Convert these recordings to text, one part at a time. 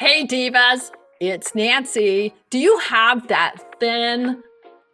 Hey Divas, it's Nancy. Do you have that thin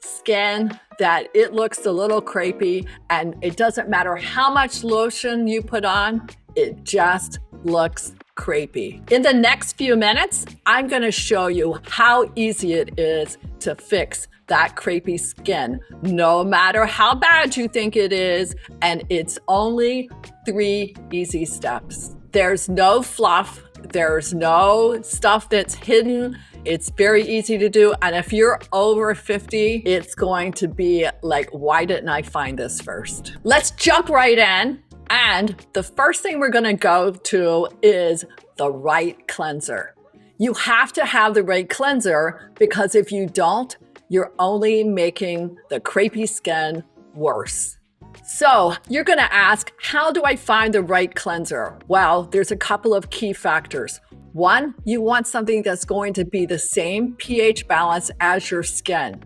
skin that it looks a little crepey and it doesn't matter how much lotion you put on, it just looks crepey? In the next few minutes, I'm going to show you how easy it is to fix that crepey skin, no matter how bad you think it is, and it's only 3 easy steps. There's no fluff. There's no stuff that's hidden. It's very easy to do. And if you're over 50, it's going to be like, why didn't I find this first? Let's jump right in. And the first thing we're going to go to is the right cleanser. You have to have the right cleanser because if you don't, you're only making the crepey skin worse. So you're going to ask, how do I find the right cleanser? Well, there's a couple of key factors. One, you want something that's going to be the same pH balance as your skin.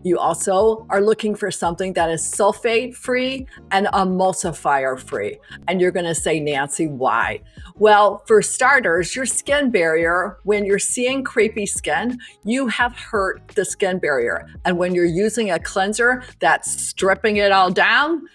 You also are looking for something that is sulfate-free and emulsifier-free. And you're going to say, Nancy, why? Well, for starters, your skin barrier, when you're seeing crepey skin, you have hurt the skin barrier. And when you're using a cleanser that's stripping it all down,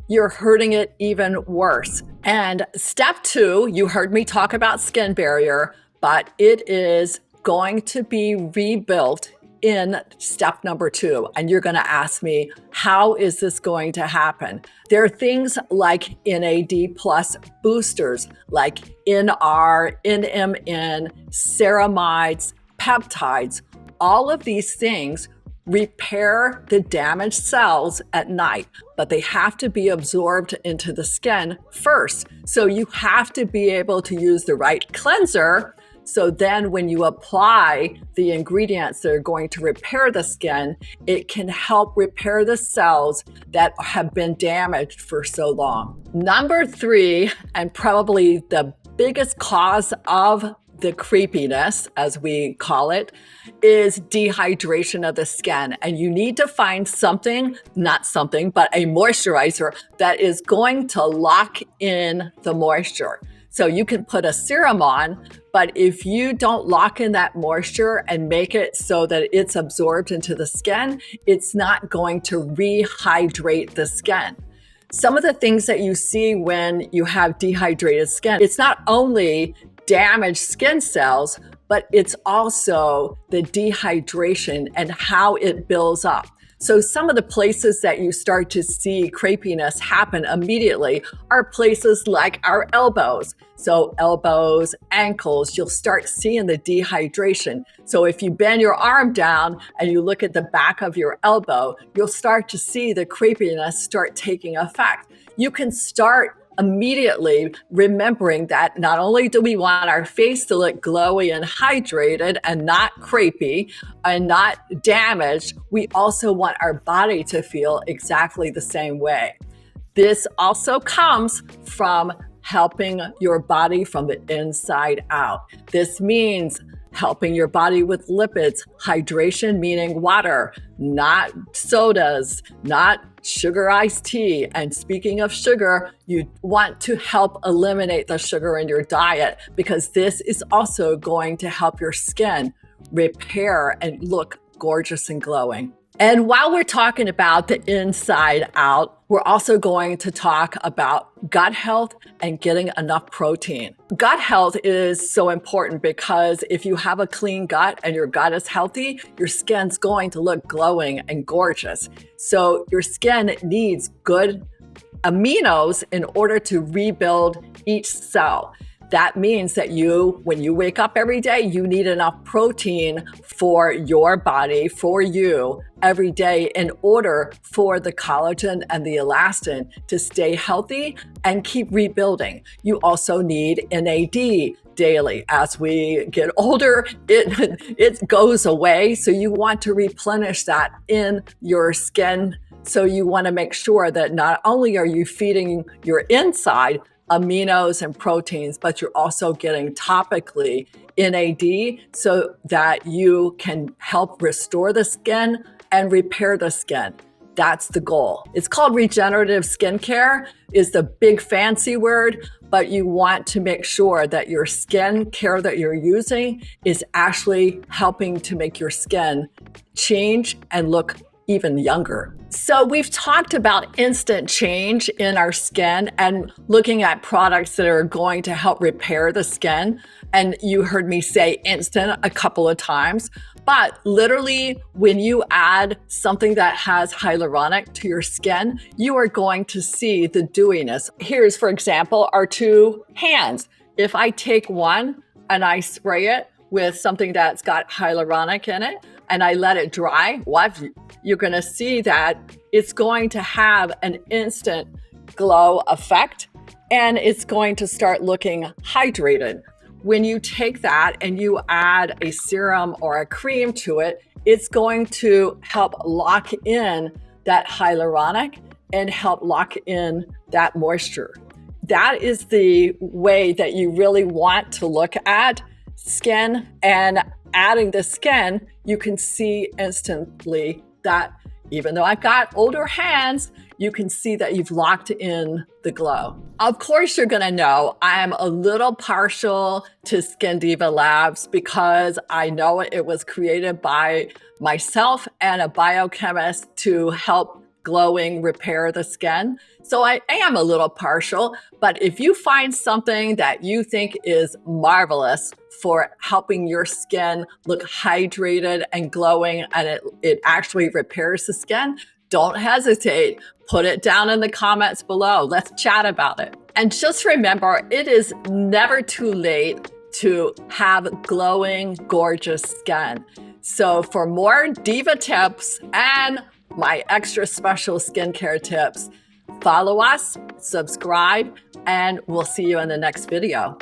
you're hurting it even worse. And step 2, you heard me talk about skin barrier, but it is going to be rebuilt in step number 2. And you're going to ask me, how is this going to happen? There are things like NAD plus boosters, like NR, NMN, ceramides, peptides. All of these things repair the damaged cells at night, but they have to be absorbed into the skin first. So you have to be able to use the right cleanser. So then when you apply the ingredients that are going to repair the skin, it can help repair the cells that have been damaged for so long. Number 3, and probably the biggest cause of the crepiness, as we call it, is dehydration of the skin. And you need to find something, not something, but a moisturizer that is going to lock in the moisture. So you can put a serum on, but if you don't lock in that moisture and make it so that it's absorbed into the skin, it's not going to rehydrate the skin. Some of the things that you see when you have dehydrated skin, it's not only damaged skin cells, but it's also the dehydration and how it builds up. So some of the places that you start to see crepiness happen immediately are places like our elbows. So elbows, ankles, you'll start seeing the dehydration. So if you bend your arm down and you look at the back of your elbow, you'll start to see the crepiness start taking effect. You can start immediately remembering that not only do we want our face to look glowy and hydrated and not crepey and not damaged, we also want our body to feel exactly the same way. This also comes from helping your body from the inside out. This means helping your body with lipids, hydration meaning water, not sodas, not sugar iced tea. And speaking of sugar, you want to help eliminate the sugar in your diet because this is also going to help your skin repair and look gorgeous and glowing. And while we're talking about the inside out, we're also going to talk about gut health and getting enough protein. Gut health is so important because if you have a clean gut and your gut is healthy, your skin's going to look glowing and gorgeous. So your skin needs good aminos in order to rebuild each cell. That means that when you wake up every day, you need enough protein for your body, for you every day in order for the collagen and the elastin to stay healthy and keep rebuilding. You also need NAD daily. As we get older, it goes away. So you want to replenish that in your skin. So you want to make sure that not only are you feeding your inside aminos and proteins, but you're also getting topically NAD so that you can help restore the skin and repair the skin. That's the goal. It's called regenerative skincare, is the big fancy word, but you want to make sure that your skin care that you're using is actually helping to make your skin change and look even younger. So we've talked about instant change in our skin and looking at products that are going to help repair the skin. And you heard me say instant a couple of times, but literally when you add something that has hyaluronic to your skin, you are going to see the dewiness. Here's, for example, our two hands. If I take one and I spray it with something that's got hyaluronic in it and I let it dry, you're going to see that it's going to have an instant glow effect and it's going to start looking hydrated. When you take that and you add a serum or a cream to it, it's going to help lock in that hyaluronic and help lock in that moisture. That is the way that you really want to look at skin, and adding the skin, you can see instantly that even though I've got older hands, you can see that you've locked in the glow. Of course, you're gonna know I'm a little partial to Skin Diva Labs because I know it was created by myself and a biochemist to help glowing repair the skin. So I am a little partial, but if you find something that you think is marvelous for helping your skin look hydrated and glowing and it actually repairs the skin, don't hesitate. Put it down in the comments below. Let's chat about it. And just remember, it is never too late to have glowing, gorgeous skin. So for more Diva tips and my extra special skincare tips, follow us, subscribe, and we'll see you in the next video.